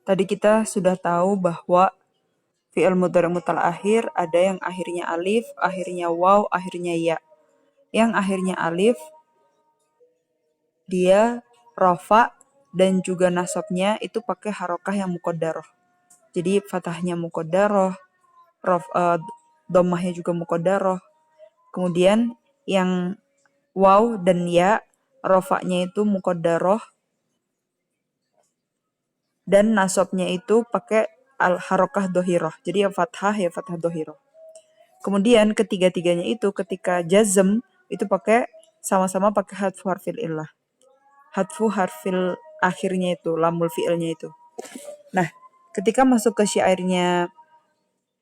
Tadi kita sudah tahu bahwa fi'il mudhari' mutal akhir ada yang akhirnya alif, akhirnya waw, akhirnya ya. Yang akhirnya alif dia rofa dan juga nasabnya itu pakai harokah yang muqaddarah. Jadi fathahnya muqaddarah, dhammahnya juga muqaddarah. Kemudian yang waw dan ya rofaknya itu muqaddarah dan nasabnya itu pakai al harokah dohiroh. Jadi ya fathah dohiroh. Kemudian ketiga-tiganya itu ketika jazm itu pakai sama-sama pakai hadfu harfil illah. Hadfu harfil akhirnya itu, lamul fi'ilnya itu. Nah, ketika masuk ke syairnya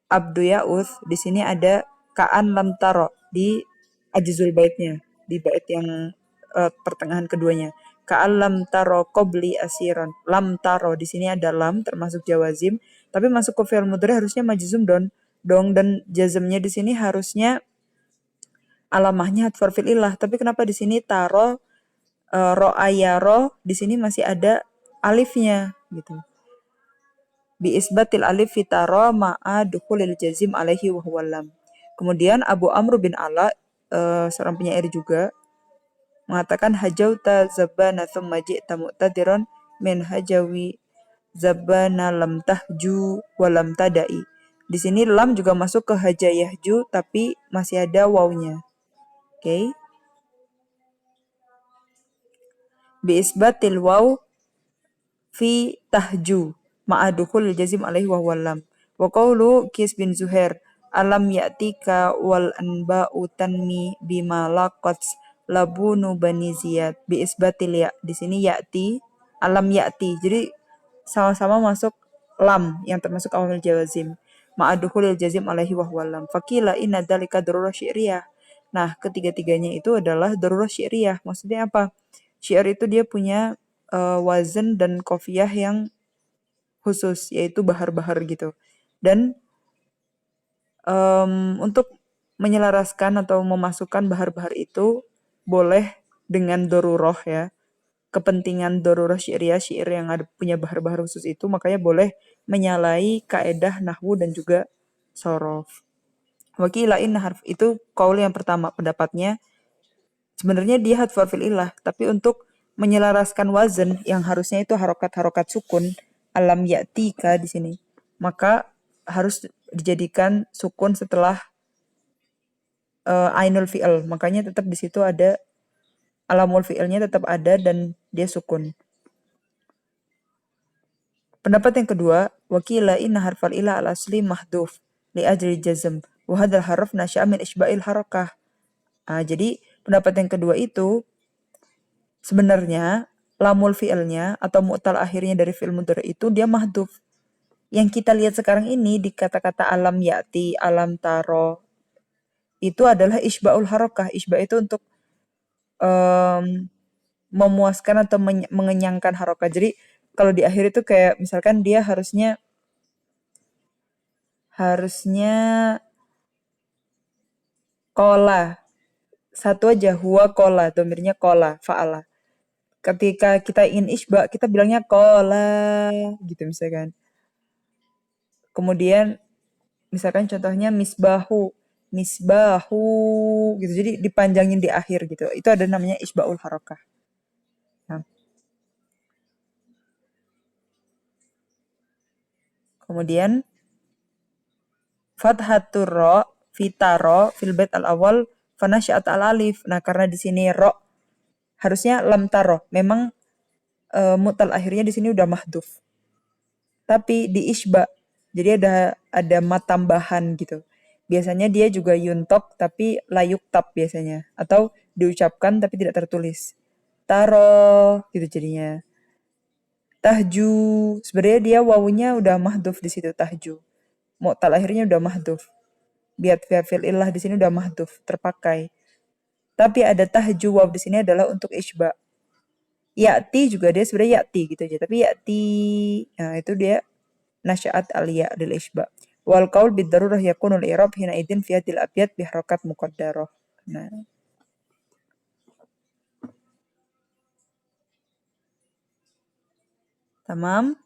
Abdu Ya'uth, di sini ada ka'an lam taro di ajzul baitnya, di bait yang pertengahan keduanya. Ka'an lam taro qabli asiran. Lam taro di sini ada lam termasuk jawazim, tapi masuk ke fi'il mudhari harusnya majzum dong dan jazmnya di sini harusnya alamahnya hadfu harfil illah. Tapi kenapa di sini taro ro'ayaro di sini masih ada alifnya gitu. Bi isbatil alif fitaro ma'a dukhulil jazim alaihi wa huwa lam. Kemudian Abu Amr bin Ala seorang penyair juga mengatakan hajauta zabana thumma ji'ta mu'tadiran min hajawi zabana lam tahju wa lam tadai. Di sini lam juga masuk ke hajayahju tapi masih ada wawnya. Oke. Bi isbatil waw fi tahju ma'adukhul jazim alaihi wa huwa lam. Wa qawlu Qis bin Zuhair alam ya'tika wal anba'u tanmi bima laqat labunu bani ziyad bi isbatil ya. Di sini ya'ti, alam ya'ti. Jadi sama-sama masuk lam yang termasuk awamil jawazim. Ma'adukhul jazim alaihi wa huwa lam. Faqila inna dzalika darurah syi'riyah. Nah, ketiga-tiganya itu adalah darurah syi'riyah. Maksudnya apa? Syair itu dia punya wazan dan qafiyah yang khusus, yaitu bahar-bahar gitu. Dan untuk menyelaraskan atau memasukkan bahar-bahar itu boleh dengan doruroh ya. Kepentingan doruroh syair yang ada punya bahar-bahar khusus itu, makanya boleh menyalahi kaedah nahwu dan juga sorof. Wakila inna harf itu qaul yang pertama, pendapatnya sebenarnya dia hadfu harfil illah, tapi untuk menyelaraskan wazan yang harusnya itu harokat-harokat sukun alam ya'tika di sini, maka harus dijadikan sukun setelah ainul fi'il. Makanya tetap di situ ada alamul fi'ilnya tetap ada dan dia sukun. Pendapat yang kedua, wakila inna harfal ilah al asli mahduf li ajli jazm wa hadzal harf nasya'a min isba'il harakah. Jadi pendapat yang kedua itu sebenarnya lamul fi'ilnya atau mu'tal akhirnya dari fi'il mudhari itu dia mahduf. Yang kita lihat sekarang ini di kata-kata alam ya'ti, alam taro itu adalah isba'ul harakah. Isba' itu untuk memuaskan atau mengenyangkan harakah. Jadi kalau di akhir itu kayak misalkan dia harusnya kola. Satu aja huwa kola, domirnya kola, fa'ala. Ketika kita ingin isba, kita bilangnya kola gitu misalkan. Kemudian misalkan contohnya misbahu gitu. Jadi dipanjangin di akhir gitu. Itu ada namanya isba'ul harakah. Nah. Kemudian fathatur ro fitaro fil bait al awal fanasyat al alif. Nah, karena di sini ro harusnya lam taro. Memang mutal akhirnya di sini udah mahduf. Tapi di isba jadi ada mat tambahan gitu. Biasanya dia juga yuntok tapi layuk tab biasanya atau diucapkan tapi tidak tertulis. Taro gitu jadinya. Tahju sebenarnya dia wawunya udah mahduf di situ tahju. Mu'tal akhirnya udah mahduf. Biat fi'il illah di sini udah mahduf terpakai. Tapi ada tahju waw di sini adalah untuk isba. Ya'ti juga dia sebenarnya ya'ti gitu aja. Tapi ya'ti nah itu dia nasya'at al-ya' lil isba. Wal qaul bid darurah yakunul i'rab hina idin fi hadil abyad bi harakat muqaddarah. Nah. Tamam.